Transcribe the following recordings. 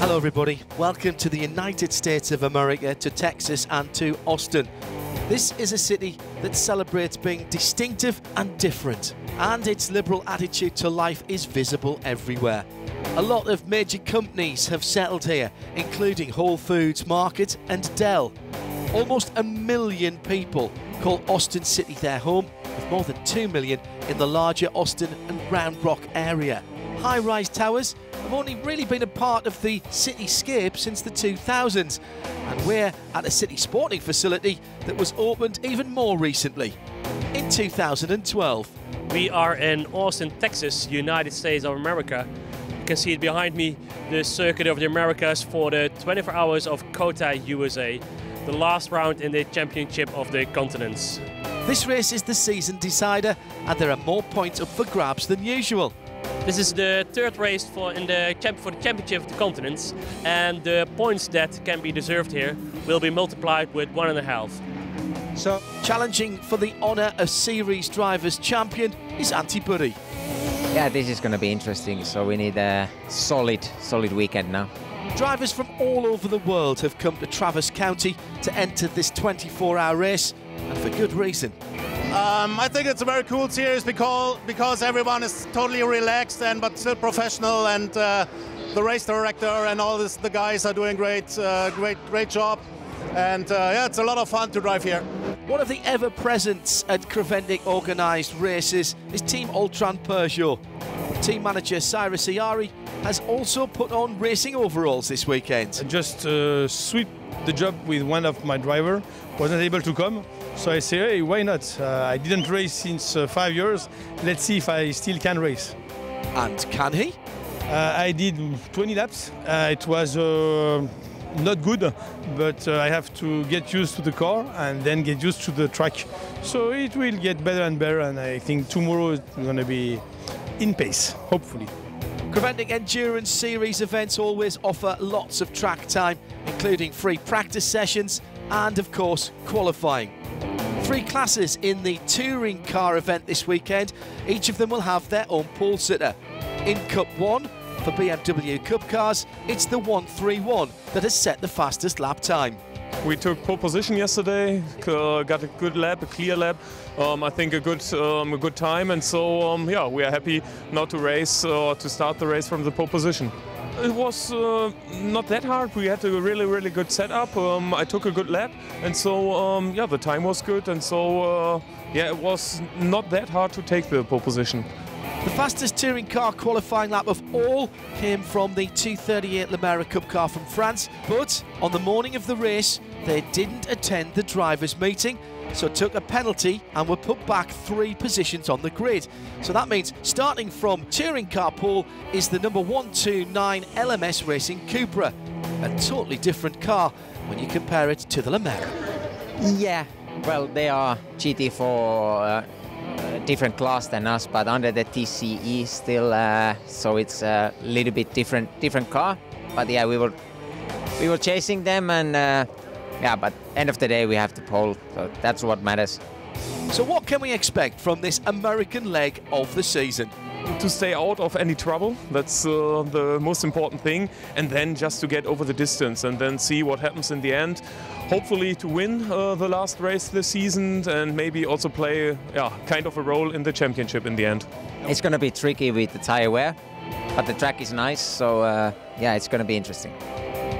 Hello everybody, welcome to the United States of America, to Texas and to Austin. This is a city that celebrates being distinctive and different, and its liberal attitude to life is visible everywhere. A lot of major companies have settled here, including Whole Foods Market and Dell. Almost 1 million people call Austin City their home, with more than 2 million in the larger Austin and Round Rock area. High-rise towers have only really been a part of the cityscape since the 2000s, and we're at a city sporting facility that was opened even more recently, in 2012. We are in Austin, Texas, United States of America. You can see it behind me, the Circuit of the Americas for the 24 Hours of COTA USA, the last round in the Championship of the Continents. This race is the season decider, and there are more points up for grabs than usual. This is the third race for the Championship of the Continents, and the points that can be deserved here will be multiplied with 1.5. So, challenging for the honour of Series Drivers Champion is Buddy. Yeah, this is going to be interesting, so we need a solid weekend now. Drivers from all over the world have come to Traverse County to enter this 24-hour race, and for good reason. I think it's a very cool series because everyone is totally relaxed but still professional, and the race director and all the guys are doing great job, and yeah, it's a lot of fun to drive here. One of the ever-presents at Creventic organised races is Team Ultran Peugeot. Team manager Cyrus Iari has also put on racing overalls this weekend. I just sweep the job with one of my driver, wasn't able to come. So I say, hey, why not? I didn't race since 5 years. Let's see if I still can race. And can he? I did 20 laps. It was not good, but I have to get used to the car and then get used to the track. So it will get better and better, and I think tomorrow is going to be in pace, hopefully. Creventic Endurance Series events always offer lots of track time, including free practice sessions and, of course, qualifying. 3 classes in the touring car event this weekend. Each of them will have their own pole sitter. In Cup 1, for BMW Cup cars, it's the 131 that has set the fastest lap time. We took pole position yesterday, got a good lap, a clear lap. I think a good time, and so yeah, we are happy now to race to start the race from the pole position. It was not that hard. We had a really good setup. I took a good lap, and so yeah, the time was good, and so yeah, it was not that hard to take the pole position. The fastest touring car qualifying lap of all came from the 238 Le Mans Cup car from France, but on the morning of the race, they didn't attend the drivers' meeting, so took a penalty and were put back 3 positions on the grid. So that means starting from touring car pole is the number 129 LMS Racing Cupra, a totally different car when you compare it to the Le Mans. Yeah, well, they are GT4 different class than us, but under the TCE still, so it's a little bit different car. But yeah, we were chasing them, and yeah, but end of the day we have the pole, so that's what matters. So what can we expect from this American leg of the season? To stay out of any trouble, that's the most important thing, and then just to get over the distance and then see what happens in the end. Hopefully to win the last race this season, and maybe also play kind of a role in the championship in the end. It's going to be tricky with the tire wear, but the track is nice, so yeah, it's going to be interesting.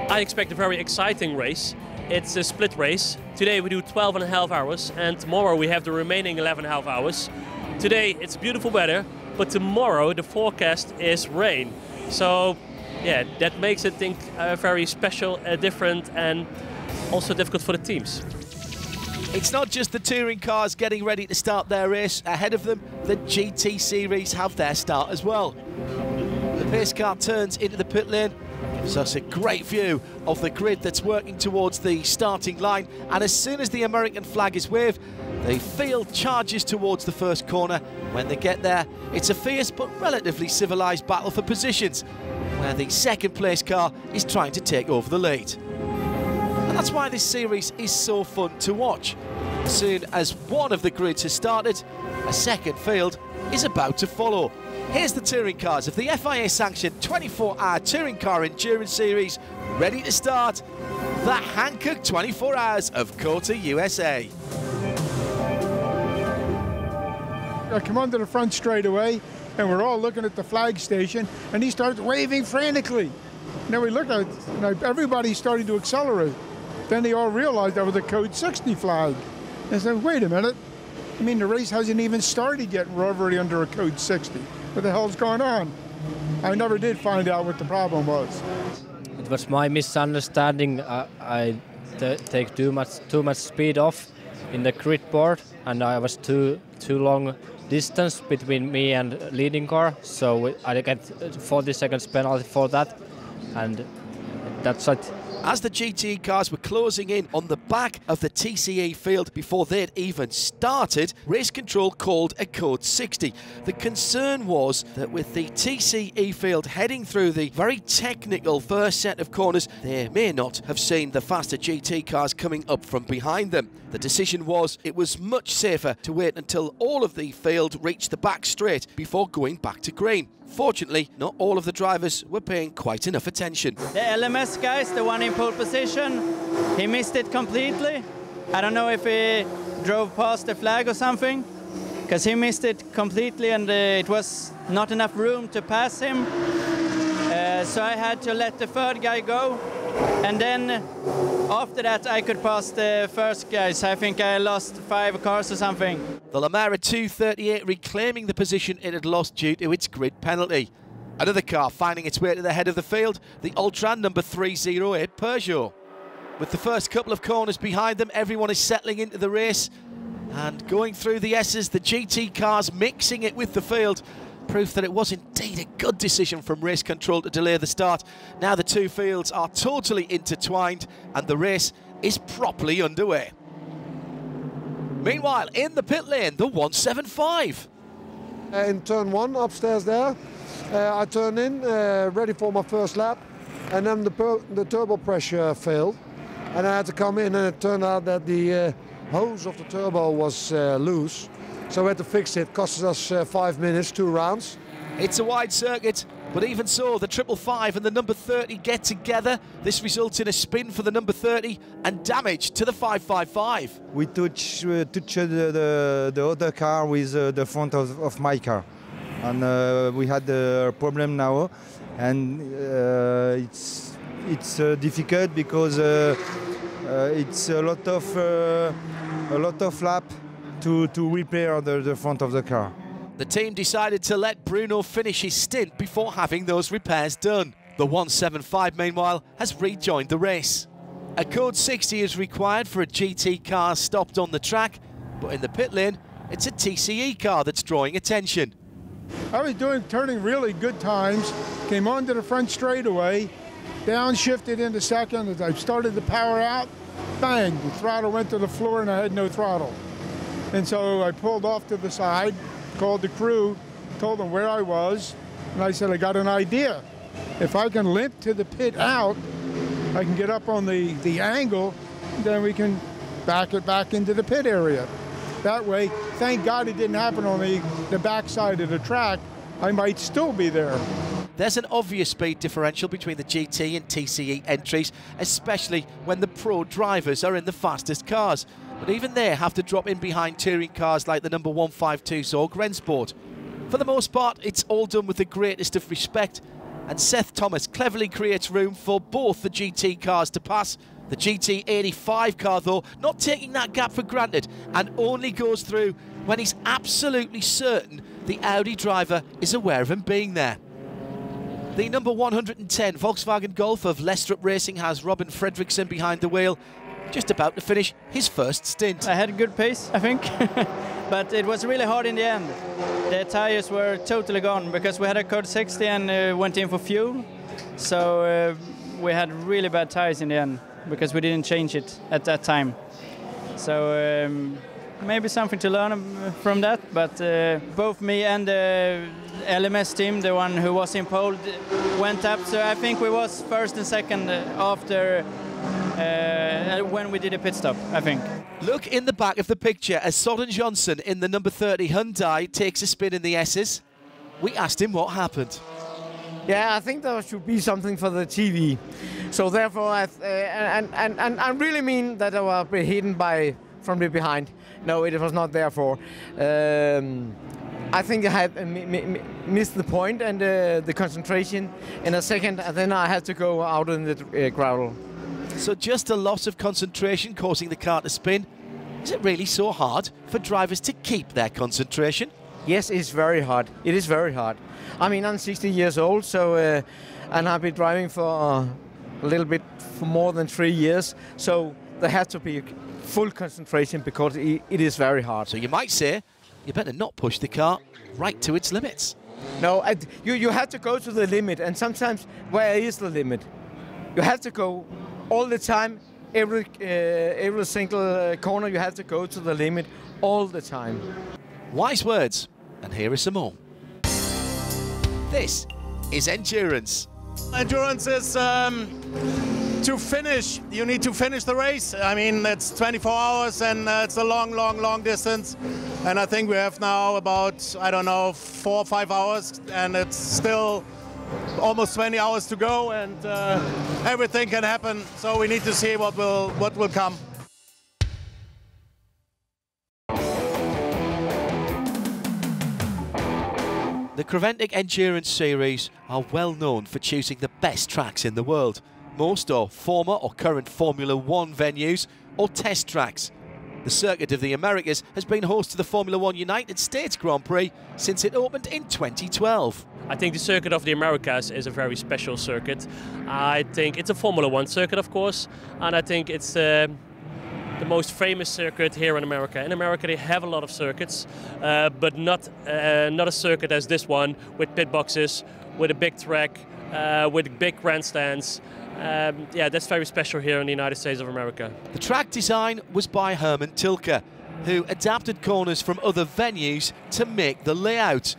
I expect a very exciting race. It's a split race. Today we do 12.5 hours, and tomorrow we have the remaining 11.5 hours. Today it's beautiful weather, but tomorrow the forecast is rain. So yeah, that makes it, think, very special, different, and also difficult for the teams. It's not just the touring cars getting ready to start their race. Ahead of them, the GT Series have their start as well. The pace car turns into the pit lane, gives us a great view of the grid that's working towards the starting line, and as soon as the American flag is waved, the field charges towards the first corner. When they get there, it's a fierce but relatively civilised battle for positions, where the second place car is trying to take over the lead. And that's why this series is so fun to watch. As soon as one of the grids has started, a second field is about to follow. Here's the touring cars of the FIA-sanctioned 24-hour Touring Car Endurance Series, ready to start the Hankook 24 Hours of COTA, USA. I come onto the front straightaway, and we're all looking at the flag station, and he starts waving frantically. Now we look at it, and everybody's starting to accelerate. Then they all realized that was a code 60 flag. And I said, wait a minute. I mean, the race hasn't even started yet, and we're already under a code 60. What the hell's going on? I never did find out what the problem was. It was my misunderstanding. I take too much speed off in the grid board, and I was too long distance between me and leading car, so I get 40 seconds penalty for that, and that's it. As the GT cars were closing in on the back of the TCE field before they'd even started, race control called a code 60. The concern was that with the TCE field heading through the very technical first set of corners, they may not have seen the faster GT cars coming up from behind them. The decision was it was much safer to wait until all of the field reached the back straight before going back to green. Fortunately, not all of the drivers were paying quite enough attention. The LMS guys, the one in pole position, he missed it completely. I don't know if he drove past the flag or something, because he missed it completely, and it was not enough room to pass him. So I had to let the third guy go, and then after that I could pass the first guys. I think I lost 5 cars or something. The Lamara 238 reclaiming the position it had lost due to its grid penalty. Another car finding its way to the head of the field, the Ultran number 308 Peugeot. With the first couple of corners behind them, everyone is settling into the race, and going through the S's, the GT cars mixing it with the field. Proof that it was indeed a good decision from race control to delay the start. Now the two fields are totally intertwined and the race is properly underway. Meanwhile, in the pit lane, the 175. In turn 1 upstairs there, I turned in, ready for my first lap, and then the turbo pressure failed, and I had to come in, and it turned out that the hose of the turbo was loose. So we had to fix it. Cost us 5 minutes, 2 rounds. It's a wide circuit, but even so, the 555 and the number 30 get together. This results in a spin for the number 30 and damage to the 555. We touched the other car with the front of my car, and we had a problem now, and it's difficult because it's a lot of lap to repair the front of the car. The team decided to let Bruno finish his stint before having those repairs done. The 175, meanwhile, has rejoined the race. A code 60 is required for a GT car stopped on the track, but in the pit lane, it's a TCE car that's drawing attention. I was turning really good times, came onto the front straightaway, downshifted into second. As I started to power out, bang, the throttle went to the floor and I had no throttle. And so I pulled off to the side, called the crew, told them where I was, and I said, I got an idea. If I can limp to the pit out, I can get up on the angle, then we can back it back into the pit area. That way, thank God it didn't happen on the backside of the track. I might still be there. There's an obvious speed differential between the GT and TCE entries, especially when the pro drivers are in the fastest cars. But even they have to drop in behind touring cars like the number 152 Zorg Rennsport. For the most part, it's all done with the greatest of respect, and Seth Thomas cleverly creates room for both the GT cars to pass. The GT85 car, though, not taking that gap for granted, and only goes through when he's absolutely certain the Audi driver is aware of him being there. The number 110 Volkswagen Golf of Lestrup Racing has Robin Fredriksson behind the wheel, just about to finish his first stint. I had a good pace, I think, but it was really hard in the end. The tires were totally gone because we had a code 60 and went in for fuel. So we had really bad tires in the end because we didn't change it at that time. So maybe something to learn from that, but both me and the LMS team, the one who was in pole, went up. So I think we was first and second after when we did a pit stop, I think. Look in the back of the picture as Soren Johnson in the number 30 Hyundai takes a spin in the S's. we asked him what happened. Yeah, I think there should be something for the TV. So therefore, I really mean that I was hidden from the behind. No, it was not therefore. I think I had missed the point and the concentration in a second, and then I had to go out in the gravel. So just a loss of concentration causing the car to spin. Is it really so hard for drivers to keep their concentration? Yes, it's very hard. It is very hard. I mean, I'm 60 years old, so and I've been driving for a little bit for more than 3 years. So there has to be full concentration because it is very hard. So you might say, you better not push the car right to its limits. No, you have to go to the limit, and sometimes where is the limit? You have to go all the time, every single corner. You have to go to the limit all the time. Wise words, and here are some more. This is endurance. Endurance is to finish. You need to finish the race. I mean, it's 24 hours and it's a long distance. And I think we have now about, I don't know, 4 or 5 hours, and it's still almost 20 hours to go, and everything can happen. So we need to see what will come. The Creventic Endurance Series are well known for choosing the best tracks in the world. Most are former or current Formula One venues or test tracks. The Circuit of the Americas has been host to the Formula One United States Grand Prix since it opened in 2012. I think the Circuit of the Americas is a very special circuit. I think it's a Formula One circuit, of course, and I think it's the most famous circuit here in America. In America they have a lot of circuits, but not a circuit as this one, with pit boxes, with a big track, with big grandstands. Yeah, that's very special here in the United States of America. The track design was by Herman Tilke, who adapted corners from other venues to make the layout.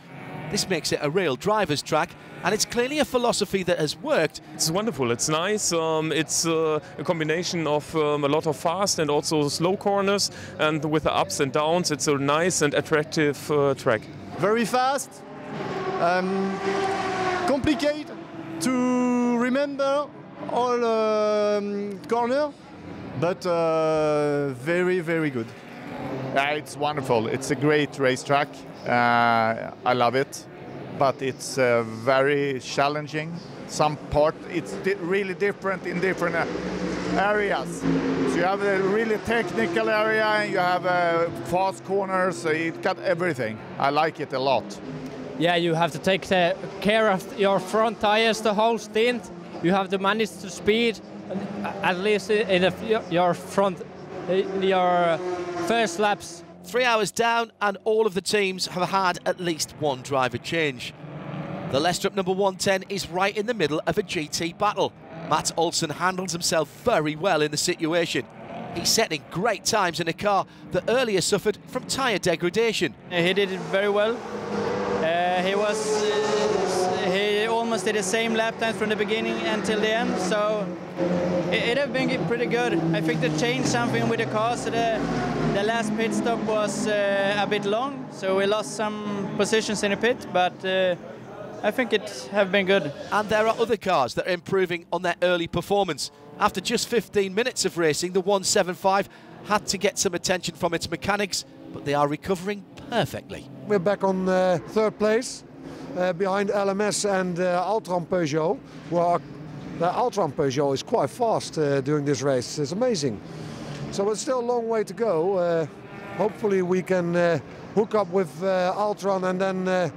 This makes it a real driver's track, and it's clearly a philosophy that has worked. It's wonderful, it's nice, it's a combination of a lot of fast and also slow corners, and with the ups and downs it's a nice and attractive track. Very fast, complicated to remember all corner, but very good. It's wonderful, it's a great racetrack. I love it, but it's very challenging. Some part it's really different in different areas. So you have a really technical area and you have fast corners, so it got everything. I like it a lot. Yeah, you have to take care of your front tires the whole stint. You have to manage the speed, at least in your first laps. 3 hours down, and all of the teams have had at least one driver change. The Lestrup number 110 is right in the middle of a GT battle. Mats Olsen handles himself very well in the situation. He's setting great times in a car that earlier suffered from tyre degradation. He did it very well. He almost did the same lap times from the beginning until the end, so it has been pretty good. I think they changed something with the car, so the last pit stop was a bit long, so we lost some positions in the pit, but I think it has been good. And there are other cars that are improving on their early performance. After just 15 minutes of racing, the 175 had to get some attention from its mechanics, but they are recovering perfectly. We're back on third place, behind LMS and Altran Peugeot. Well, the Altran Peugeot is quite fast during this race. It's amazing. So it's still a long way to go. Hopefully we can hook up with Altran and then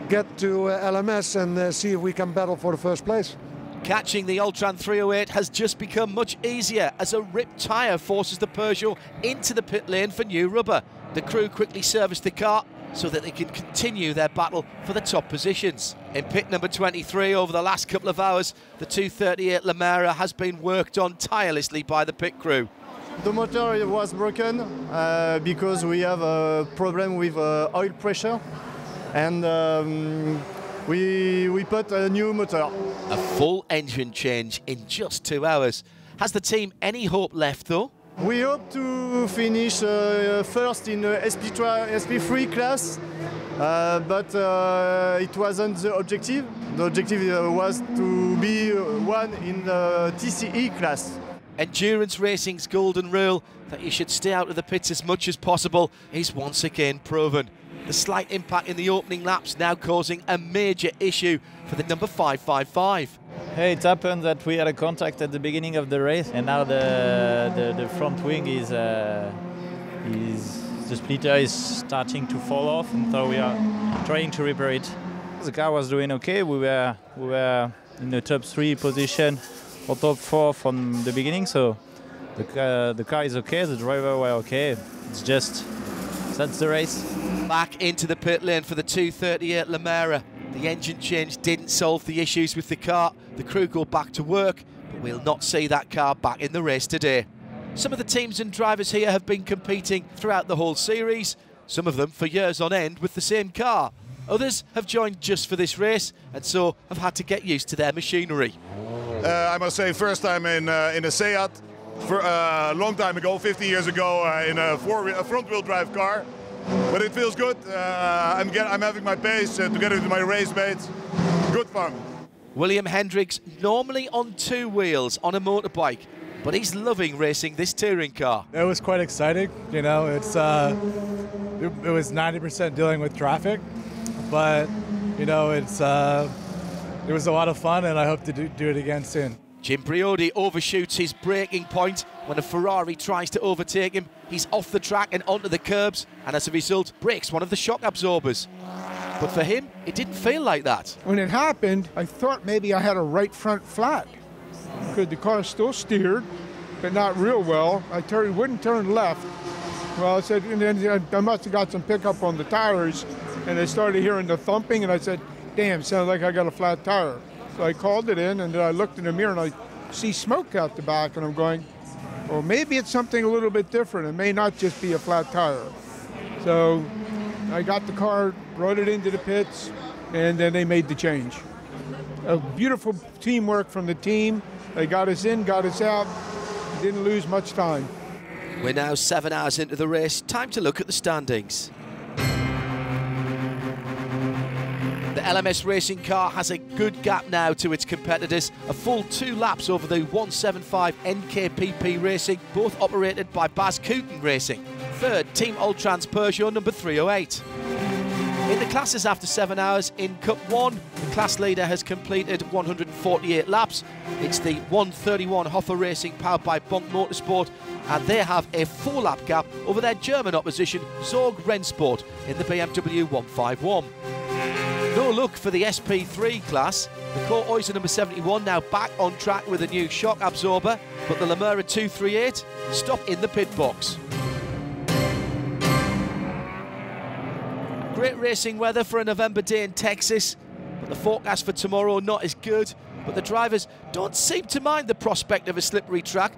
get to LMS and see if we can battle for the first place. Catching the Altran 308 has just become much easier as a ripped tyre forces the Peugeot into the pit lane for new rubber. The crew quickly service the car so that they can continue their battle for the top positions. In pit number 23, over the last couple of hours, the 238 Lamera has been worked on tirelessly by the pit crew. The motor was broken because we have a problem with oil pressure, and we put a new motor. A full engine change in just 2 hours. Has the team any hope left though? We hope to finish first in SP3 class but it wasn't the objective. The objective was to be one in the TCE class. Endurance racing's golden rule that you should stay out of the pits as much as possible is once again proven. The slight impact in the opening laps now causing a major issue for the number 555. Hey, it happened that we had a contact at the beginning of the race, and now the front wing is the splitter is starting to fall off, and so we are trying to repair it. The car was doing okay. We were in the top 3 position or top 4 from the beginning, so the car is okay. The driver were okay. It's just that's the race. Back into the pit lane for the 238 Lamera. The engine change didn't solve the issues with the car. The crew go back to work, but we'll not see that car back in the race today. Some of the teams and drivers here have been competing throughout the whole series, some of them for years on end with the same car. Others have joined just for this race and so have had to get used to their machinery. I must say, first time in a Seat, for a long time ago, 50 years ago, in a front-wheel drive car. But it feels good. I'm having my pace together with my race mates. Good fun. William Hendricks, normally on 2 wheels on a motorbike, but he's loving racing this touring car. It was quite exciting. You know, it was 90% dealing with traffic, but you know, it was a lot of fun, and I hope to do it again soon. Jim Briodi overshoots his braking point when a Ferrari tries to overtake him. He's off the track and onto the curbs, and as a result, breaks one of the shock absorbers. But for him, it didn't feel like that. When it happened, I thought maybe I had a right front flat, because the car still steered, but not real well. Wouldn't turn left. Well, I said, and then I must have got some pickup on the tires, and I started hearing the thumping, and I said, damn, sounds like I got a flat tire. So I called it in, and then I looked in the mirror, and I see smoke out the back, and I'm going, well, maybe it's something a little bit different. It may not just be a flat tire. So I got the car, brought it into the pits, and then they made the change. A beautiful teamwork from the team. They got us in, got us out, didn't lose much time. We're now 7 hours into the race. Time to look at the standings. The LMS racing car has a good gap now to its competitors. A full 2 laps over the 175 NKPP Racing, both operated by Baz Kooten Racing. Third, Team Ultrans Peugeot number 308. In the classes after 7 hours, in Cup 1, the class leader has completed 148 laps. It's the 131 Hoffer Racing powered by Bonk Motorsport, and they have a 4-lap gap over their German opposition, Zorg Rennsport, in the BMW 151. No luck for the SP3 class. The Core Oyster number 71 now back on track with a new shock absorber, but the Lamera 238 stopped in the pit box. Great racing weather for a November day in Texas, but the forecast for tomorrow not as good. But the drivers don't seem to mind the prospect of a slippery track.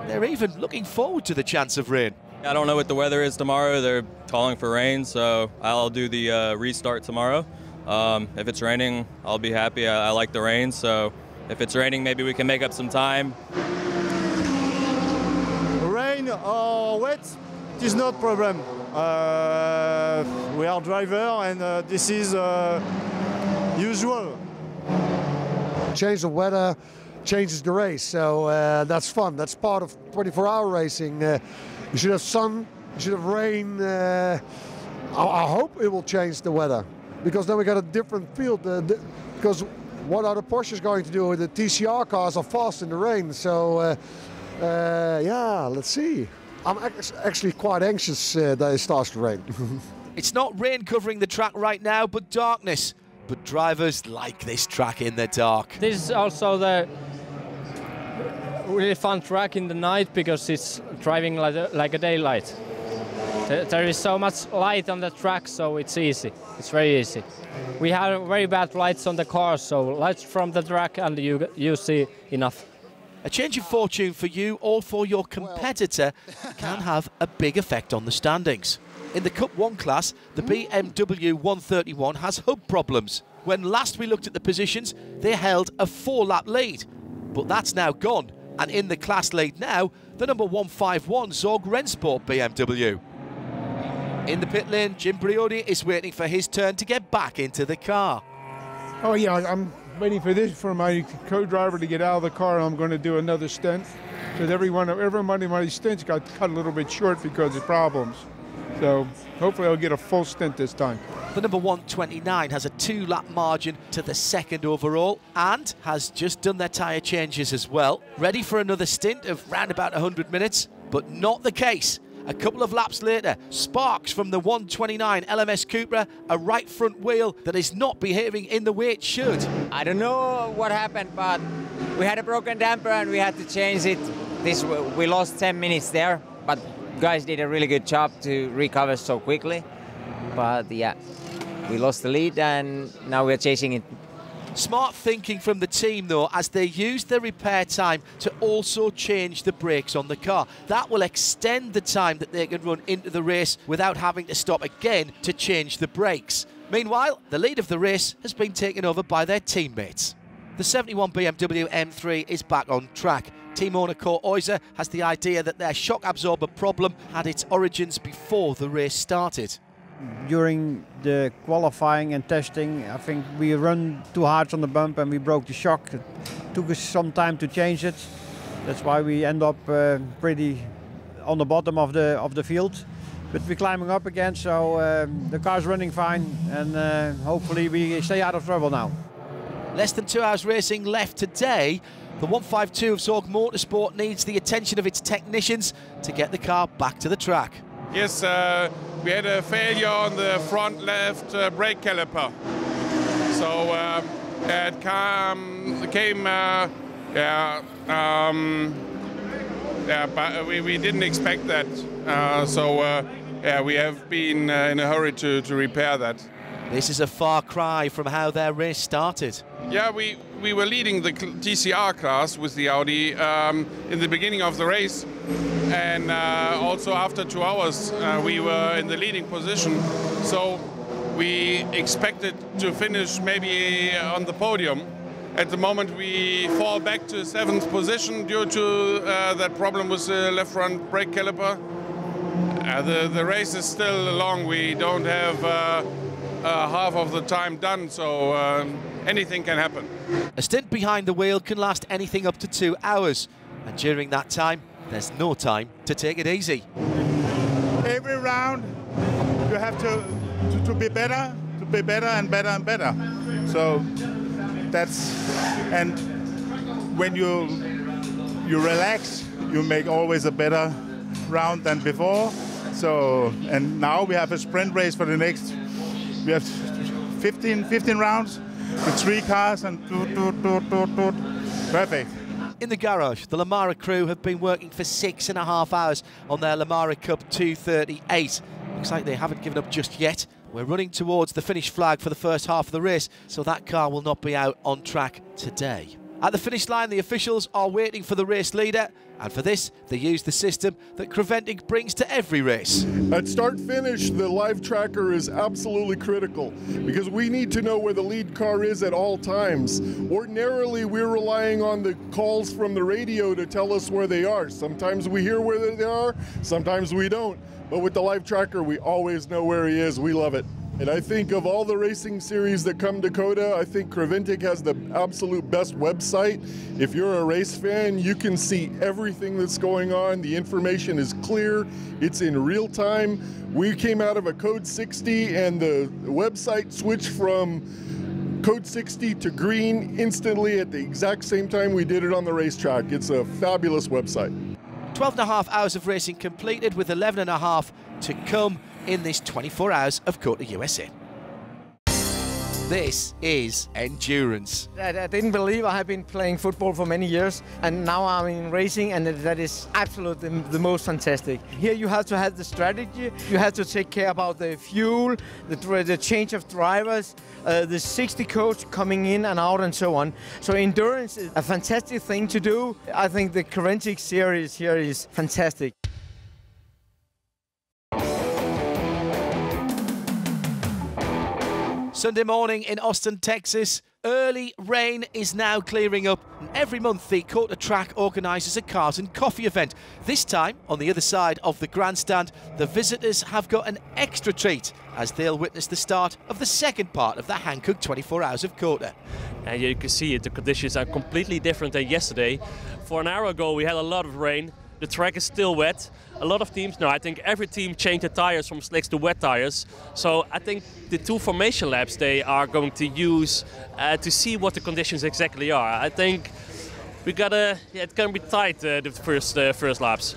They're even looking forward to the chance of rain. I don't know what the weather is tomorrow. They're calling for rain, so I'll do the restart tomorrow. If it's raining, I'll be happy. I like the rain, so if it's raining, maybe we can make up some time. Rain or wet, it is not problem. We are driver, and this is usual. Change the weather changes the race, so that's fun. That's part of 24-hour racing. You should have sun, you should have rain. I hope it will change the weather, because then we got a different field. Because what are the Porsches going to do? The TCR cars are fast in the rain, so yeah, let's see. I'm actually quite anxious that it starts to rain. It's not rain covering the track right now, but darkness. But drivers like this track in the dark. This is also the really fun track in the night because it's driving like a daylight. There is so much light on the track, so it's easy. It's very easy. We have very bad lights on the cars, so lights from the track and you see enough. A change of fortune for you or for your competitor can have a big effect on the standings. In the Cup 1 class, the BMW 131 has hub problems. When last we looked at the positions, they held a 4-lap lead. But that's now gone, and in the class lead now, the number 151 Zorg Rennsport BMW. In the pit lane, Jim Briody is waiting for his turn to get back into the car. Oh yeah, I'm waiting for my co-driver to get out of the car, and I'm going to do another stint. Because every one of my stints got cut a little bit short because of problems. So hopefully I'll get a full stint this time. The number 129 has a 2-lap margin to the second overall and has just done their tyre changes as well. Ready for another stint of round about 100 minutes, but not the case. A couple of laps later, sparks from the 129 LMS Cupra, a right front wheel that is not behaving in the way it should. I don't know what happened, but we had a broken damper and we had to change it. We lost 10 minutes there, but guys did a really good job to recover so quickly. But yeah, we lost the lead and now we're chasing it. Smart thinking from the team though, as they use the repair time to also change the brakes on the car. That will extend the time that they can run into the race without having to stop again to change the brakes. Meanwhile, the lead of the race has been taken over by their teammates. The 71 BMW M3 is back on track. Team owner Kurt Euser has the idea that their shock absorber problem had its origins before the race started. During the qualifying and testing, I think we run too hard on the bump and we broke the shock. It took us some time to change it. That's why we end up pretty on the bottom of the field. But we're climbing up again, so the car's running fine, and hopefully we stay out of trouble now. Less than 2 hours racing left today. The 152 of Zorg Motorsport needs the attention of its technicians to get the car back to the track. Yes, we had a failure on the front left brake caliper. So it came, but we didn't expect that. We have been in a hurry to repair that. This is a far cry from how their race started. Yeah, we were leading the TCR class with the Audi in the beginning of the race, and also after 2 hours we were in the leading position. So we expected to finish maybe on the podium. At the moment we fall back to 7th position due to that problem with the left front brake caliper. The race is still long. We don't have half of the time done, so anything can happen. A stint behind the wheel can last anything up to 2 hours, and during that time, there's no time to take it easy. Every round, you have to be better, and better and better. So that's, and when you relax, you make always a better round than before. So, and now we have a sprint race for the next. We have 15 rounds with 3 cars and perfect. In the garage, the Lamara crew have been working for 6.5 hours on their Lamara Cup 238. Looks like they haven't given up just yet. We're running towards the finish flag for the first half of the race, so that car will not be out on track today. At the finish line, the officials are waiting for the race leader, and for this, they use the system that Creventic brings to every race. At start-finish, the live tracker is absolutely critical because we need to know where the lead car is at all times. Ordinarily, we're relying on the calls from the radio to tell us where they are. Sometimes we hear where they are, sometimes we don't. But with the live tracker, we always know where he is. We love it. And I think of all the racing series that come to COTA, I think Creventic has the absolute best website. If you're a race fan, you can see everything that's going on. The information is clear. It's in real time. We came out of a code 60 and the website switched from code 60 to green instantly at the exact same time we did it on the racetrack. It's a fabulous website. 12.5 hours of racing completed with 11.5 to come in this 24 hours of COTA USA. This is endurance. I didn't believe I have been playing football for many years, and now I'm in racing, and that is absolutely the most fantastic. Here you have to have the strategy, you have to take care about the fuel, the change of drivers, the 60 coach coming in and out and so on. So endurance is a fantastic thing to do. I think the Creventic series here is fantastic. Sunday morning in Austin, Texas. Early rain is now clearing up, and every month the COTA track organises a cars and coffee event. This time, on the other side of the grandstand, the visitors have got an extra treat as they'll witness the start of the second part of the Hankook 24 Hours of COTA. And you can see it, the conditions are completely different than yesterday. For an hour ago we had a lot of rain, the track is still wet. A lot of teams, no, I think every team changed the tires from slicks to wet tires. So I think the 2 formation laps they are going to use to see what the conditions exactly are. I think we gotta, it's gonna be tight the first laps.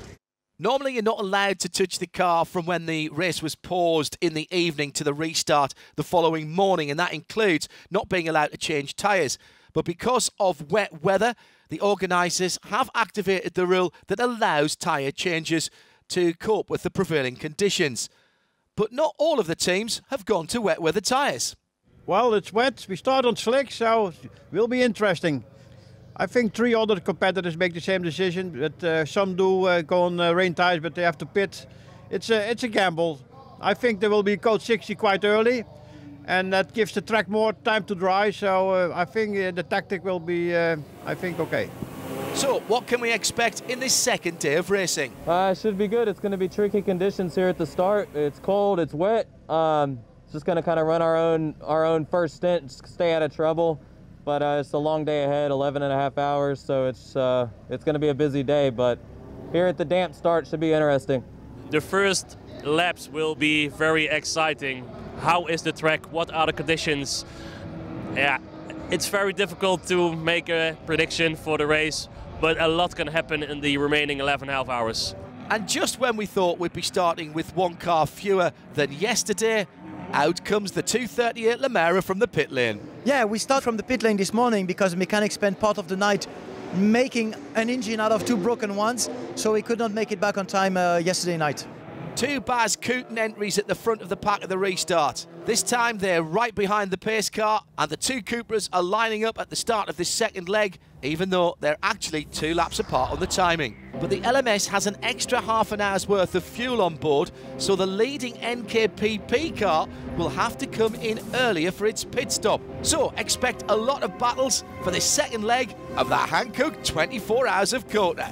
Normally you're not allowed to touch the car from when the race was paused in the evening to the restart the following morning, and that includes not being allowed to change tyres. But because of wet weather, the organisers have activated the rule that allows tyre changes to cope with the prevailing conditions. But not all of the teams have gone to wet weather tyres. Well, it's wet. We start on slick, so it will be interesting. I think 3 other competitors make the same decision, but some do go on rain tyres, but they have to pit. It's a gamble. I think there will be code 60 quite early, and that gives the track more time to dry, so I think the tactic will be, I think, okay. So, what can we expect in this second day of racing? It should be good. It's going to be tricky conditions here at the start. It's cold, it's wet. Just going to kind of run our own first stint, stay out of trouble. But it's a long day ahead, 11.5 hours, so it's going to be a busy day. But here at the damp start should be interesting. The first laps will be very exciting. How is the track? What are the conditions? Yeah, it's very difficult to make a prediction for the race, but a lot can happen in the remaining 11.5 hours. And just when we thought we'd be starting with 1 car fewer than yesterday, out comes the 238 Lamera from the pit lane. Yeah, we start from the pit lane this morning because the mechanics spent part of the night making an engine out of 2 broken ones, so we could not make it back on time yesterday night. 2 Baz Cooten entries at the front of the pack of the restart. This time they're right behind the pace car, and the 2 Cupras are lining up at the start of this second leg, even though they're actually 2 laps apart on the timing. But the LMS has an extra half an hour's worth of fuel on board, so the leading NKPP car will have to come in earlier for its pit stop. So expect a lot of battles for this second leg of the Hankook 24 Hours of COTA.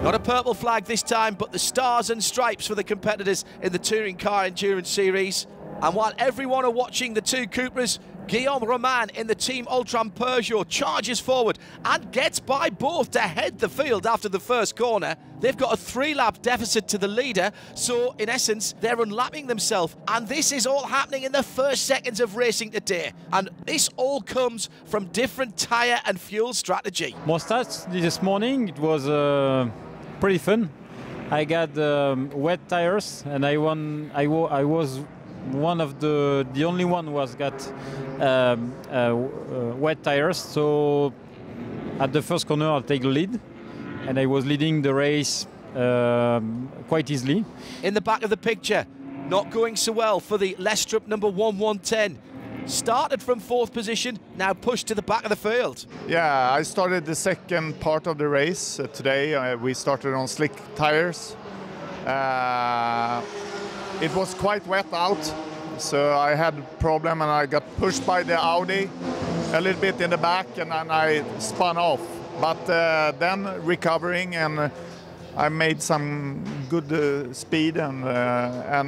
Not a purple flag this time, but the stars and stripes for the competitors in the Touring Car Endurance Series. And while everyone are watching the 2 Cupras, Guillaume Roman in the Team Ultram Peugeot charges forward and gets by both to head the field after the first corner. They've got a 3-lap deficit to the leader, so in essence, they're unlapping themselves. And this is all happening in the first seconds of racing today. And this all comes from different tyre and fuel strategy. More stats this morning, it was pretty fun. I got wet tires, and I was one of the only one who has got wet tires. So at the first corner, I'll take the lead, and I was leading the race quite easily. In the back of the picture, not going so well for the Lestrup number 1110. Started from 4th position, now pushed to the back of the field. Yeah, I started the second part of the race today. We started on slick tires. It was quite wet out, so I had a problem and I got pushed by the Audi a little bit in the back, and then I spun off. But then recovering, and I made some good speed and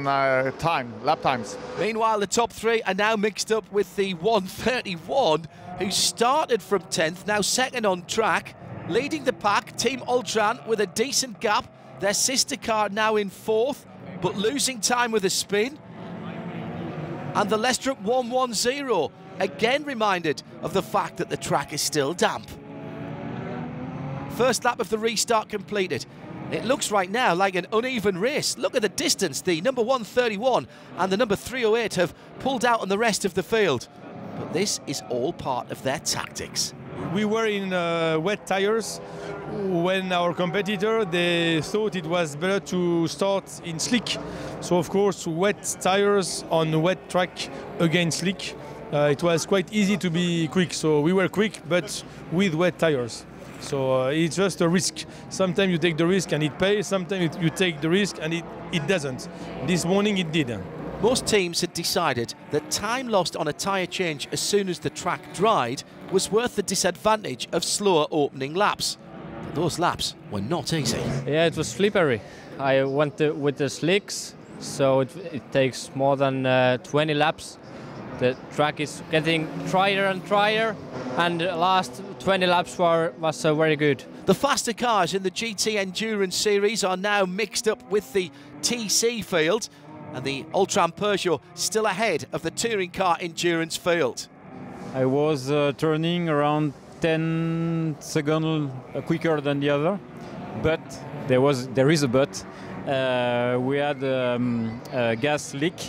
lap times. Meanwhile, the top 3 are now mixed up with the 131, who started from 10th, now second on track. Leading the pack, Team Ultran with a decent gap. Their sister car now in 4th, but losing time with a spin. And the Lestrup 110, again reminded of the fact that the track is still damp. First lap of the restart completed. It looks right now like an uneven race. Look at the distance. The number 131 and the number 308 have pulled out on the rest of the field. But this is all part of their tactics. We were in wet tires when our competitor, they thought it was better to start in slick. So of course, wet tires on wet track against slick. It was quite easy to be quick. So we were quick, but with wet tires. So it's just a risk. Sometimes you take the risk and it pays, sometimes you take the risk and it doesn't. This morning it did. Most teams had decided that time lost on a tyre change as soon as the track dried was worth the disadvantage of slower opening laps. But those laps were not easy. Yeah, it was slippery. I went with the slicks, so it takes more than 20 laps. The track is getting drier and drier, and the last 20 laps was very good. The faster cars in the GT Endurance Series are now mixed up with the TC field, and the Ultran Peugeot still ahead of the touring car endurance field. I was turning around 10 seconds quicker than the other, but there is a but. We had a gas leak,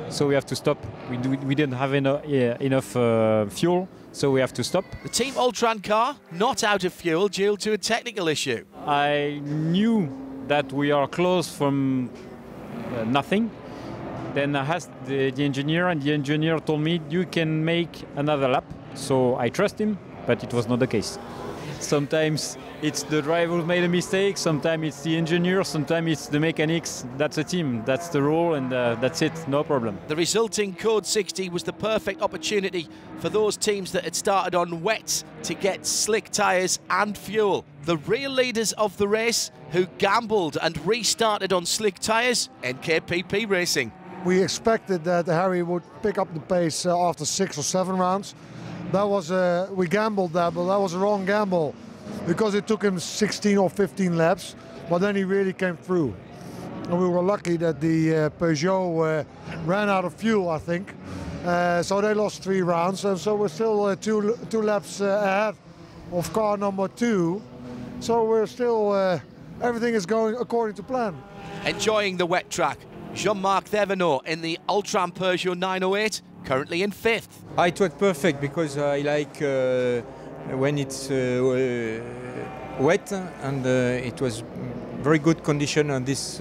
so we have to stop. We didn't have enough fuel, so we have to stop. The Team Ultran car not out of fuel due to a technical issue. I knew that we are close from nothing. Then I asked the engineer, and the engineer told me you can make another lap. So I trust him, but it was not the case. Sometimes it's the driver who made a mistake, sometimes it's the engineer, sometimes it's the mechanics. That's a team, that's the role, and that's it, no problem. The resulting Code 60 was the perfect opportunity for those teams that had started on wets to get slick tyres and fuel. The real leaders of the race who gambled and restarted on slick tyres, NKPP Racing. We expected that Harry would pick up the pace after 6 or 7 rounds. That was we gambled that, but that was a wrong gamble because it took him 16 or 15 laps, but then he really came through. And we were lucky that the Peugeot ran out of fuel, I think. So they lost 3 rounds, and so we're still two laps ahead of car number 2. So we're still, everything is going according to plan. Enjoying the wet track, Jean-Marc Thevenot in the Ultran Peugeot 908, currently in 5th. It was perfect because I like when it's wet, and it was very good condition on this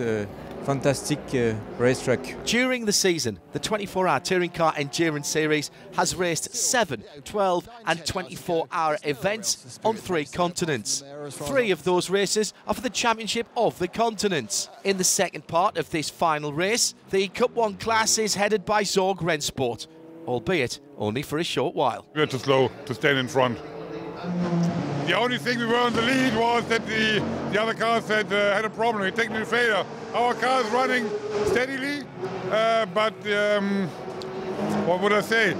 fantastic racetrack. During the season, the 24-hour Touring Car Endurance Series has raced 7, 12 and 24-hour events on 3 continents. 3 of those races are for the Championship of the Continents. In the second part of this final race, the Cup 1 class is headed by Zorg Rennsport, albeit only for a short while. We were too slow to stand in front. The only thing we were in the lead was that the other cars had a problem, a technical failure. Our car is running steadily, but what would I say?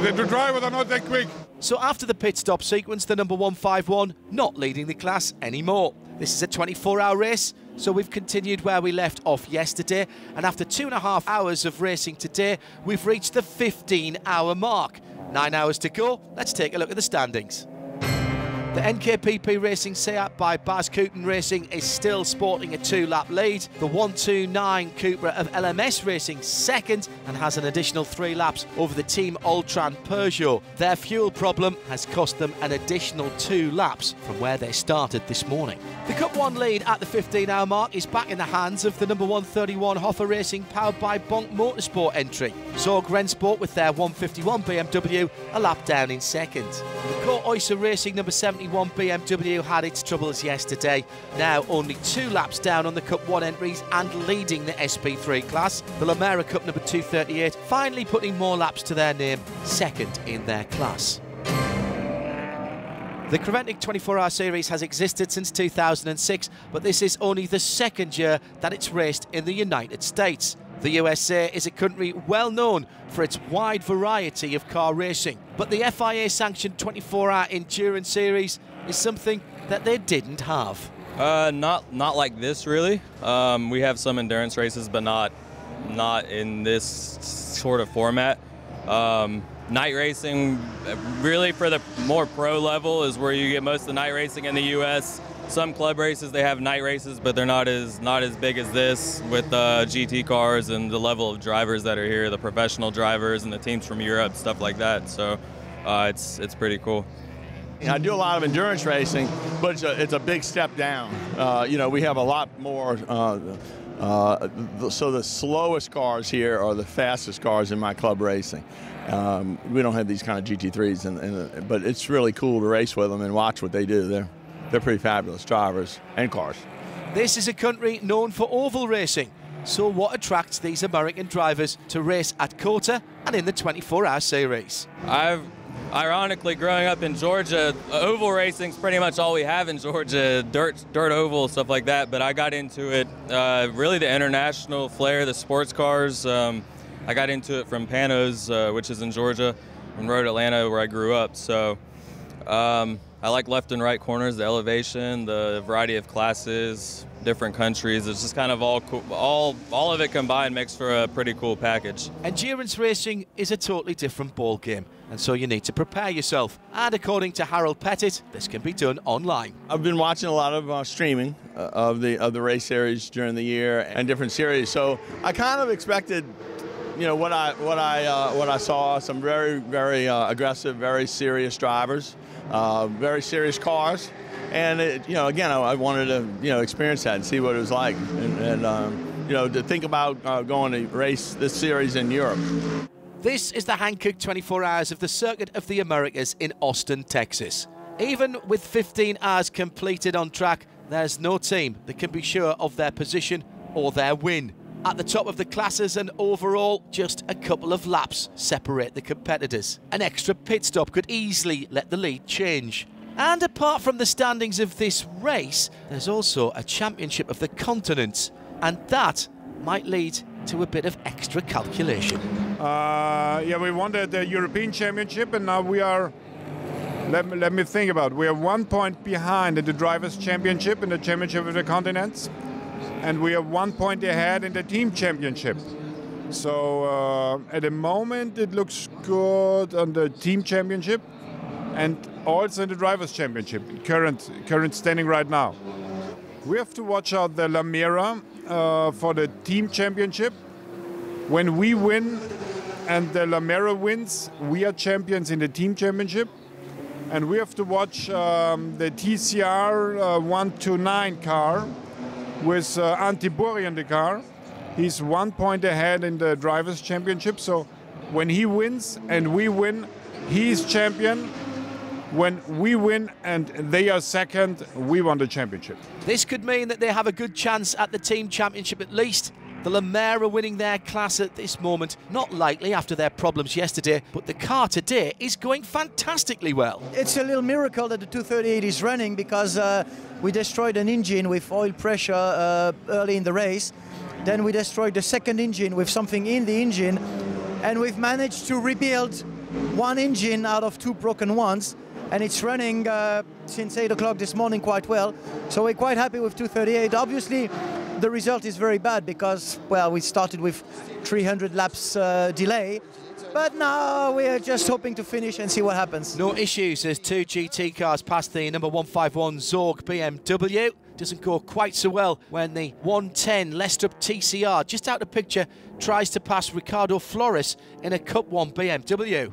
The drivers are not that quick. So after the pit stop sequence, the number 151 not leading the class anymore. This is a 24-hour race, so we've continued where we left off yesterday, and after 2.5 hours of racing today, we've reached the 15-hour mark. 9 hours to go. Let's take a look at the standings. The NKPP Racing Seat by Bas Koeten Racing is still sporting a 2-lap lead. The 129 Cupra of LMS Racing second and has an additional 3 laps over the Team Ultran Peugeot. Their fuel problem has cost them an additional 2 laps from where they started this morning. The Cup 1 lead at the 15-hour mark is back in the hands of the number 131 Hoffa Racing powered by Bonk Motorsport entry. Zorg Rennsport with their 151 BMW a lap down in second. The Core Oyster Racing number 71 BMW had its troubles yesterday. Now only 2 laps down on the Cup 1 entries and leading the SP3 class. The Lamera Cup number 238 finally putting more laps to their name, second in their class. The Creventic 24-hour series has existed since 2006, but this is only the 2nd year that it's raced in the United States. The USA is a country well known for its wide variety of car racing, but the FIA-sanctioned 24-hour endurance series is something that they didn't have. Not like this, really. We have some endurance races, but not in this sort of format. Night racing, really for the more pro level, is where you get most of the night racing in the U.S. Some club races, they have night races, but they're not as big as this with GT cars and the level of drivers that are here, the professional drivers and the teams from Europe, stuff like that. So it's pretty cool. I do a lot of endurance racing, but it's a big step down. You know, we have a lot more. So the slowest cars here are the fastest cars in my club racing. We don't have these kind of GT3s, but it's really cool to race with them and watch what they do. They're pretty fabulous drivers and cars. This is a country known for oval racing, So what attracts these American drivers to race at COTA and in the 24-hour series? Ironically, growing up in Georgia, oval racing's pretty much all we have in Georgia, dirt oval, stuff like that. But I got into it, really the international flair, the sports cars. I got into it from Panos, which is in Georgia, and Road Atlanta, where I grew up. So I like left and right corners, the elevation, the variety of classes, different countries. It's just kind of all cool. All of it combined makes for a pretty cool package. Endurance racing is a totally different ball game, and so you need to prepare yourself. And according to Harold Pettit, this can be done online. I've been watching a lot of streaming of the race series during the year and different series. So I kind of expected, you know, what I saw, some very aggressive, very serious drivers, very serious cars. And again, I wanted to experience that and see what it was like, and to think about going to race this series in Europe. This is the Hankook 24 Hours of the Circuit of the Americas in Austin, Texas. Even with 15 hours completed on track, there's no team that can be sure of their position or their win. At the top of the classes and overall, just a couple of laps separate the competitors. An extra pit stop could easily let the lead change. And apart from the standings of this race, there's also a championship of the continents, and that might lead to a bit of extra calculation. We won the European Championship, and now we are, let me think about it. We are 1 point behind in the Drivers' Championship, in the Championship of the Continents, and we are 1 point ahead in the Team Championship. So at the moment it looks good on the Team Championship, and also in the Drivers' Championship, current standing right now. We have to watch out the La Mira for the Team Championship. When we win and the La Mira wins, we are champions in the Team Championship. And we have to watch the TCR 129 car with Antti Buri in the car. He's 1 point ahead in the Drivers' Championship. So when he wins and we win, he's champion. When we win and they are second, we won the championship. This could mean that they have a good chance at the team championship at least. The La Mira winning their class at this moment, not likely after their problems yesterday, but the car today is going fantastically well. It's a little miracle that the 238 is running, because we destroyed an engine with oil pressure early in the race. Then we destroyed the second engine with something in the engine, and we've managed to rebuild one engine out of two broken ones. And it's running since 8 o'clock this morning quite well. So we're quite happy with 238. Obviously, the result is very bad because, well, we started with 300 laps delay. But now we are just hoping to finish and see what happens. No issues as two GT cars pass the number 151 Zorg BMW. Doesn't go quite so well when the 110 Lestrup TCR, just out of picture, tries to pass Ricardo Flores in a Cup 1 BMW.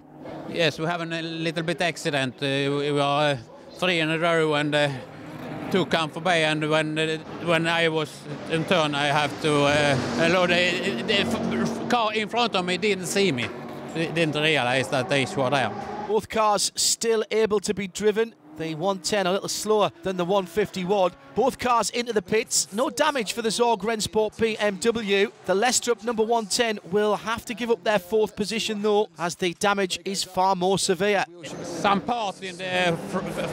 Yes, we have a little bit accident. We were 3 in a row and 2 come for by, and when I was in turn, I have to load the car in front of me didn't see me. Didn't realize that they were there. Both cars still able to be driven. The 110 a little slower than the 151. Both cars into the pits. No damage for the Zorg Rennsport BMW. The Lestrup number 110 will have to give up their 4th position though, as the damage is far more severe. Some parts in the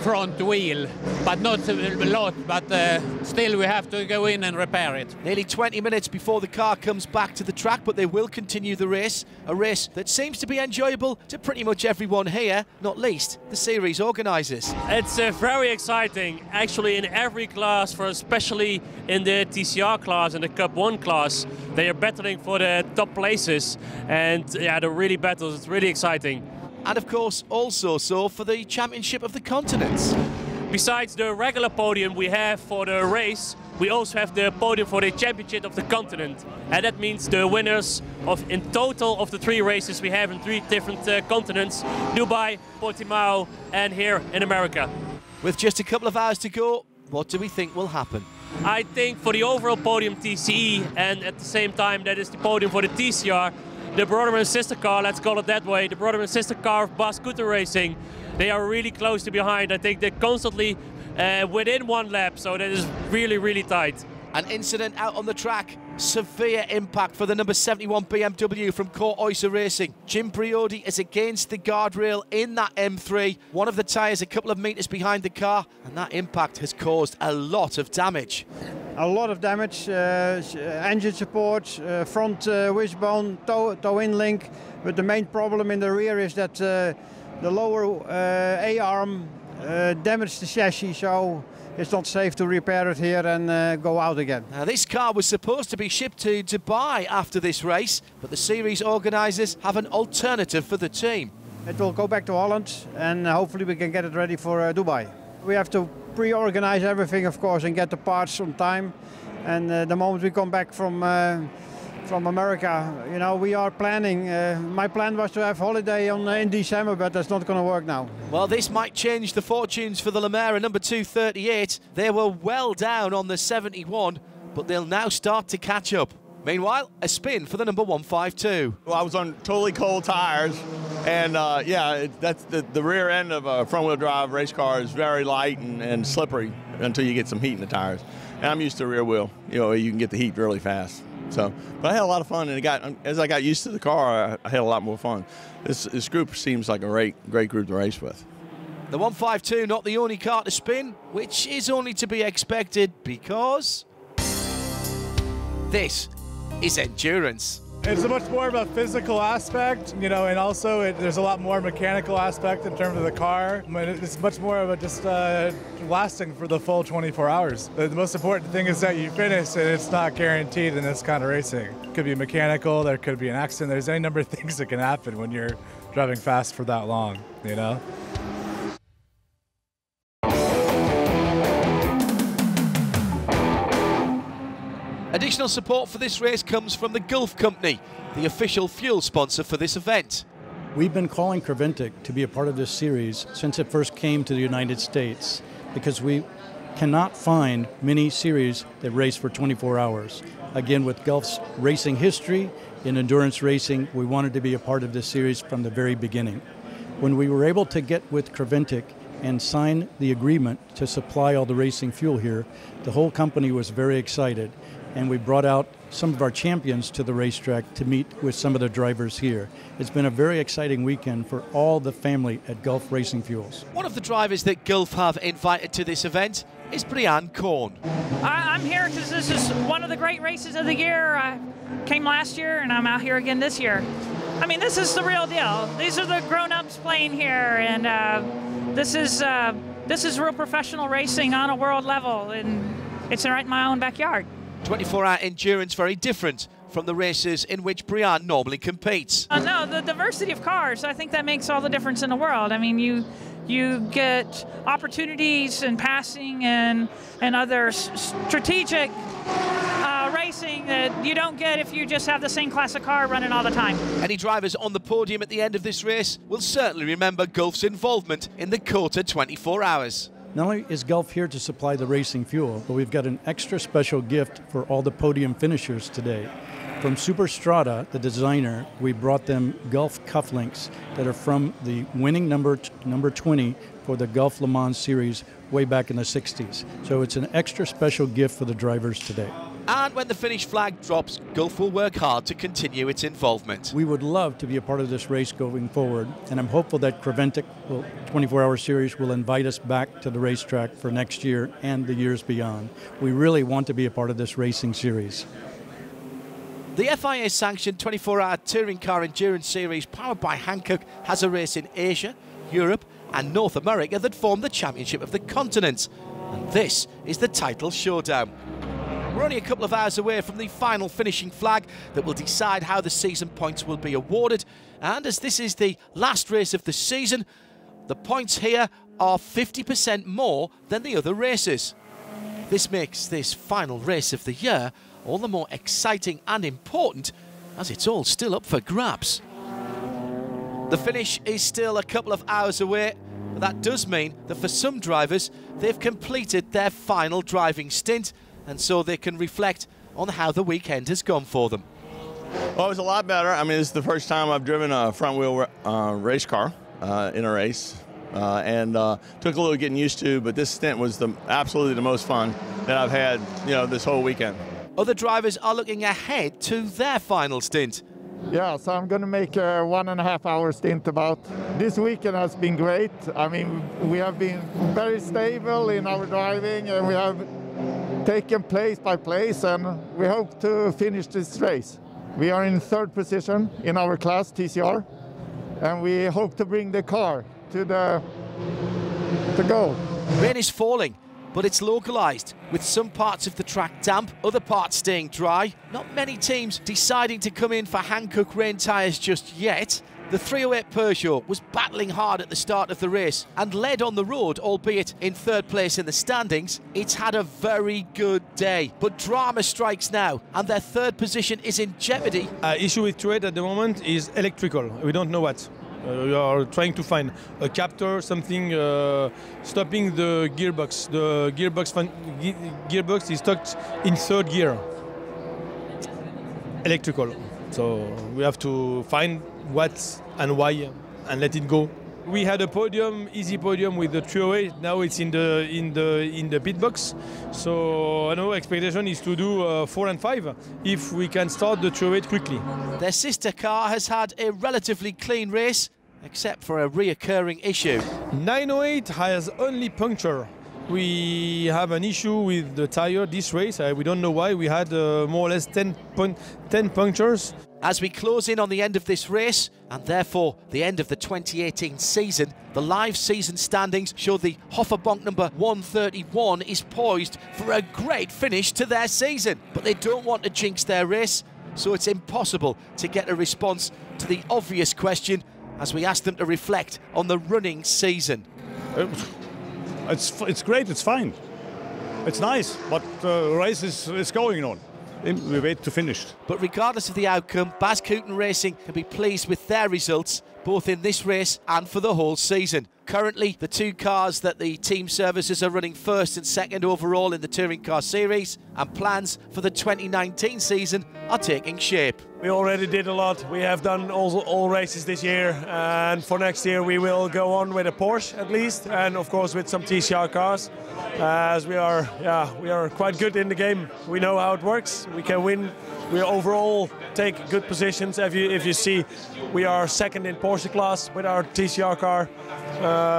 front wheel, but not a lot, but still we have to go in and repair it. Nearly 20 minutes before the car comes back to the track, but they will continue the race. A race that seems to be enjoyable to pretty much everyone here, not least the series organisers. It's very exciting, actually, in every class, for especially in the TCR class and the Cup 1 class. They are battling for the top places, and yeah, they're really battles. It's really exciting. And of course, also so for the Championship of the Continents. Besides the regular podium we have for the race, we also have the podium for the Championship of the Continent. And that means the winners of, in total, of the 3 races we have in 3 different continents: Dubai, Portimao, and here in America. With just a couple of hours to go, what do we think will happen? I think for the overall podium TCE, and at the same time that is the podium for the TCR, the brother and sister car, let's call it that way, the brother and sister car of Bas Scooter Racing, they are really close to behind. I think they're constantly within 1 lap, so that is really, really tight. An incident out on the track. Severe impact for the number 71 BMW from Court Oyster Racing. Jim Briodi is against the guardrail in that M3. One of the tyres a couple of metres behind the car, and that impact has caused a lot of damage. A lot of damage, engine support, front wishbone, toe-in link. But the main problem in the rear is that the lower A-arm damaged the chassis, so it's not safe to repair it here and go out again. Now, this car was supposed to be shipped to Dubai after this race, but the series organisers have an alternative for the team. It will go back to Holland, and hopefully we can get it ready for Dubai. We have to pre-organize everything, of course, and get the parts on time. And the moment we come back from America, you know, we are planning. My plan was to have holiday in December, but that's not going to work now. Well, this might change the fortunes for the Le Mans number 238. They were well down on the 71, but they'll now start to catch up. Meanwhile, a spin for the number 152. Well, I was on totally cold tires, and yeah, that's the rear end of a front-wheel drive race car is very light and slippery until you get some heat in the tires. And I'm used to rear wheel. You know, you can get the heat really fast. So, but I had a lot of fun, and as I got used to the car, I had a lot more fun. This group seems like a great group to race with. The 152 not the only car to spin, which is only to be expected because this is endurance. It's a much more of a physical aspect, you know, and also there's a lot more mechanical aspect in terms of the car. I mean, it's much more of a just lasting for the full 24 hours. The most important thing is that you finish, and it's not guaranteed in this kind of racing. It could be mechanical, there could be an accident, there's any number of things that can happen when you're driving fast for that long, you know? Additional support for this race comes from the Gulf Company, the official fuel sponsor for this event. We've been calling Creventic to be a part of this series since it first came to the United States because we cannot find many series that race for 24 hours. Again, with Gulf's racing history in endurance racing, we wanted to be a part of this series from the very beginning. When we were able to get with Creventic and sign the agreement to supply all the racing fuel here, the whole company was very excited. And we brought out some of our champions to the racetrack to meet with some of the drivers here. It's been a very exciting weekend for all the family at Gulf Racing Fuels. One of the drivers that Gulf have invited to this event is Brian Korn. I'm here because this is one of the great races of the year. I came last year and I'm out here again this year. I mean, this is the real deal. These are the grown-ups playing here, and this is real professional racing on a world level, and it's right in my own backyard. 24-hour endurance very different from the races in which Brian normally competes. No, the diversity of cars, I think that makes all the difference in the world. I mean, you get opportunities in passing and other strategic racing that you don't get if you just have the same class of car running all the time. Any drivers on the podium at the end of this race will certainly remember Gulf's involvement in the COTA 24 hours. Not only is Gulf here to supply the racing fuel, but we've got an extra special gift for all the podium finishers today. From Superstrada, the designer, we brought them Gulf cufflinks that are from the winning number 20 for the Gulf Le Mans series way back in the 60s. So it's an extra special gift for the drivers today. And when the finish flag drops, Gulf will work hard to continue its involvement. We would love to be a part of this race going forward, and I'm hopeful that Creventic 24-hour series will invite us back to the racetrack for next year and the years beyond. We really want to be a part of this racing series. The FIA-sanctioned 24-hour touring car endurance series powered by Hankook has a race in Asia, Europe and North America that form the championship of the continent. And this is the title showdown. We're only a couple of hours away from the final finishing flag that will decide how the season points will be awarded. And as this is the last race of the season, the points here are 50% more than the other races. This makes this final race of the year all the more exciting and important as it's all still up for grabs. The finish is still a couple of hours away, but that does mean that for some drivers, they've completed their final driving stint, and so they can reflect on how the weekend has gone for them. Well, it was a lot better. I mean, this is the first time I've driven a front-wheel race car in a race. and took a little getting used to, but this stint was absolutely the most fun that I've had, this whole weekend. Other drivers are looking ahead to their final stint. Yeah, so I'm going to make a 1.5 hour stint about. This weekend has been great. I mean, we have been very stable in our driving, and we have taken place by place, and we hope to finish this race. We are in 3rd position in our class, TCR, and we hope to bring the car to the goal. Rain is falling, but it's localised, with some parts of the track damp, other parts staying dry. Not many teams deciding to come in for Hankook rain tyres just yet. The 308 Peugeot was battling hard at the start of the race and led on the road, albeit in 3rd place in the standings. It's had a very good day, but drama strikes now, and their 3rd position is in jeopardy. Issue with 308 at the moment is electrical. We don't know what. We are trying to find a captor, something stopping the gearbox. The gearbox is stuck in 3rd gear. Electrical. So we have to find what and why and let it go. We had a podium, easy podium with the 308. Now it's in the pit box. So I know expectation is to do 4 and 5 if we can start the 308 quickly. Their sister car has had a relatively clean race, except for a reoccurring issue. 908 has only puncture. We have an issue with the tire this race. We don't know why. We had more or less 10 punctures. As we close in on the end of this race, and therefore the end of the 2018 season, the live season standings show the Hofferbonk number 131 is poised for a great finish to their season. But they don't want to jinx their race, so it's impossible to get a response to the obvious question as we ask them to reflect on the running season. It's great, it's fine. It's nice, but the race is going on. We wait to finish. But regardless of the outcome, Bmw Racing can be pleased with their results, both in this race and for the whole season. Currently, the 2 cars that the team services are running 1st and 2nd overall in the Touring Car Series, and plans for the 2019 season are taking shape. We already did a lot. We have done all races this year, and for next year we will go on with a Porsche at least, and of course with some TCR cars, as we are quite good in the game. We know how it works. We can win. We overall take good positions. If you see, we are 2nd in Porsche class with our TCR car,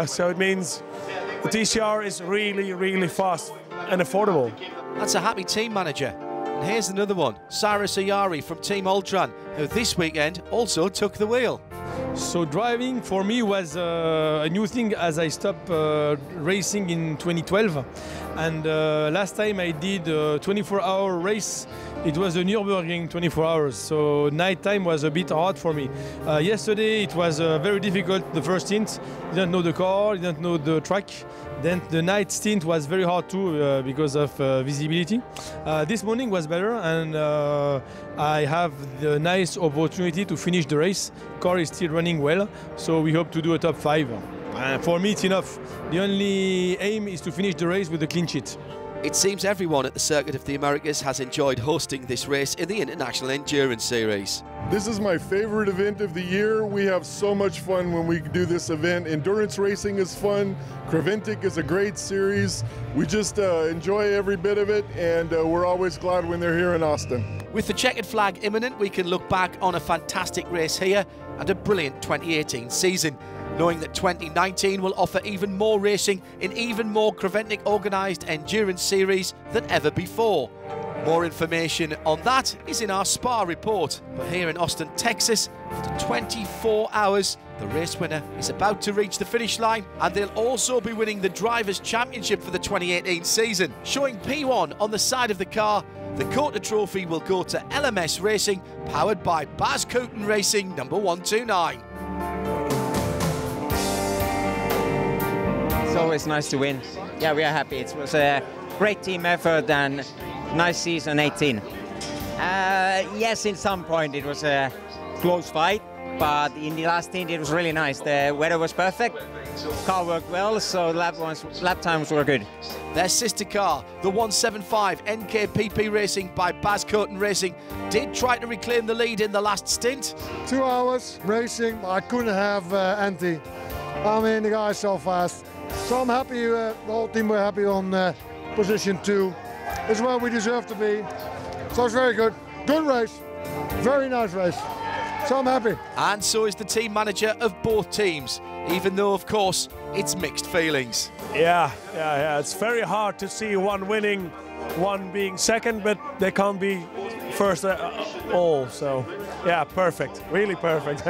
so it means the TCR is really fast and affordable. That's a happy team manager. And here's another one, Cyrus Ayari from Team Ultron, who this weekend also took the wheel. So driving for me was a new thing as I stopped racing in 2012. And last time I did a 24-hour race, it was a Nürburgring 24 hours. So night time was a bit hard for me. Yesterday it was very difficult, the first stint. Didn't know the car, didn't know the track. Then the night stint was very hard too because of visibility. This morning was better, and I have the nice opportunity to finish the race. Car is still running well, so we hope to do a top 5. For me, it's enough. The only aim is to finish the race with a clean sheet. It seems everyone at the Circuit of the Americas has enjoyed hosting this race in the International Endurance Series. This is my favorite event of the year. We have so much fun when we do this event. Endurance racing is fun. Creventic is a great series. We just enjoy every bit of it, and we're always glad when they're here in Austin. With the checkered flag imminent, we can look back on a fantastic race here and a brilliant 2018 season, knowing that 2019 will offer even more racing in even more Creventic organised endurance series than ever before. More information on that is in our Spa report. But here in Austin, Texas, after 24 hours, the race winner is about to reach the finish line, and they'll also be winning the Drivers' Championship for the 2018 season. Showing P1 on the side of the car, the COTA trophy will go to LMS Racing, powered by Bmw Racing number 129. It's always nice to win. Yeah, we are happy. It was a great team effort and nice season 18. Yes, in some point it was a close fight, but in the last stint it was really nice. The weather was perfect, car worked well, so lap times were good. Their sister car, the 175 NKPP Racing by Bmw Racing, did try to reclaim the lead in the last stint. 2 hours racing, I couldn't have Antti. I mean, the guy's so fast. So I'm happy, the whole team were happy on position 2. It's where we deserve to be. So it's very good. Good race. Very nice race. So I'm happy. And so is the team manager of both teams, even though, of course, it's mixed feelings. Yeah. It's very hard to see one winning, one being second, but they can't be first all. So, yeah, perfect. Really perfect.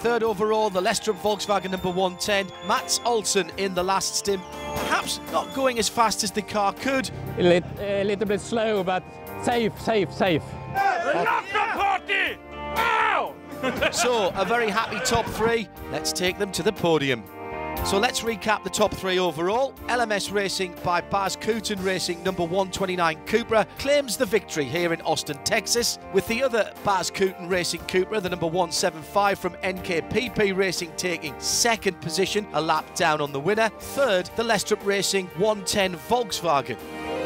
Third overall, the Lestrup Volkswagen number 110. Mats Olsen in the last stint. Perhaps not going as fast as the car could. A little bit slow, but safe. Party! Wow! So, a very happy top 3. Let's take them to the podium. So let's recap the top 3 overall. LMS Racing by Bas Kooten Racing number 129 Cupra claims the victory here in Austin, Texas, with the other Bas Kooten Racing Cupra, the number 175 from NKPP Racing, taking second position, a lap down on the winner. Third, the Lestrup Racing 110 Volkswagen.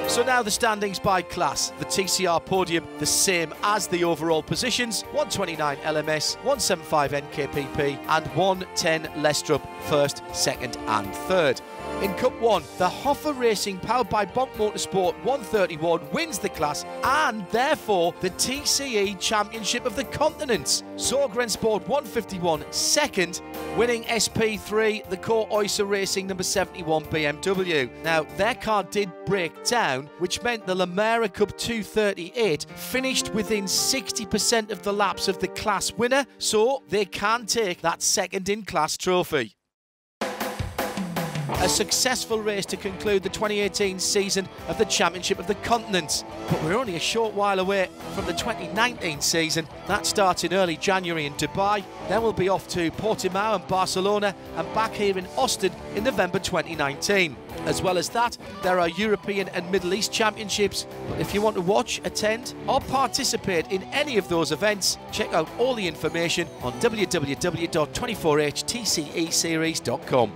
So now the standings by class. The TCR podium the same as the overall positions. 129 LMS, 175 NKPP and 110 Lestrup first, second and third. In Cup 1, the Hoffa Racing powered by Bonk Motorsport 131 wins the class and therefore the TCE Championship of the Continents. Zorgren Sport 151 second, winning SP3, the Core Oyster Racing number 71 BMW. Now, their car did break down, which meant the Lamera Cup 238 finished within 60% of the laps of the class winner, so they can take that second in class trophy. A successful race to conclude the 2018 season of the Championship of the Continents. But we're only a short while away from the 2019 season. That starts in early January in Dubai. Then we'll be off to Portimao and Barcelona and back here in Austin in November 2019. As well as that, there are European and Middle East Championships. But if you want to watch, attend or participate in any of those events, check out all the information on www.24htceseries.com.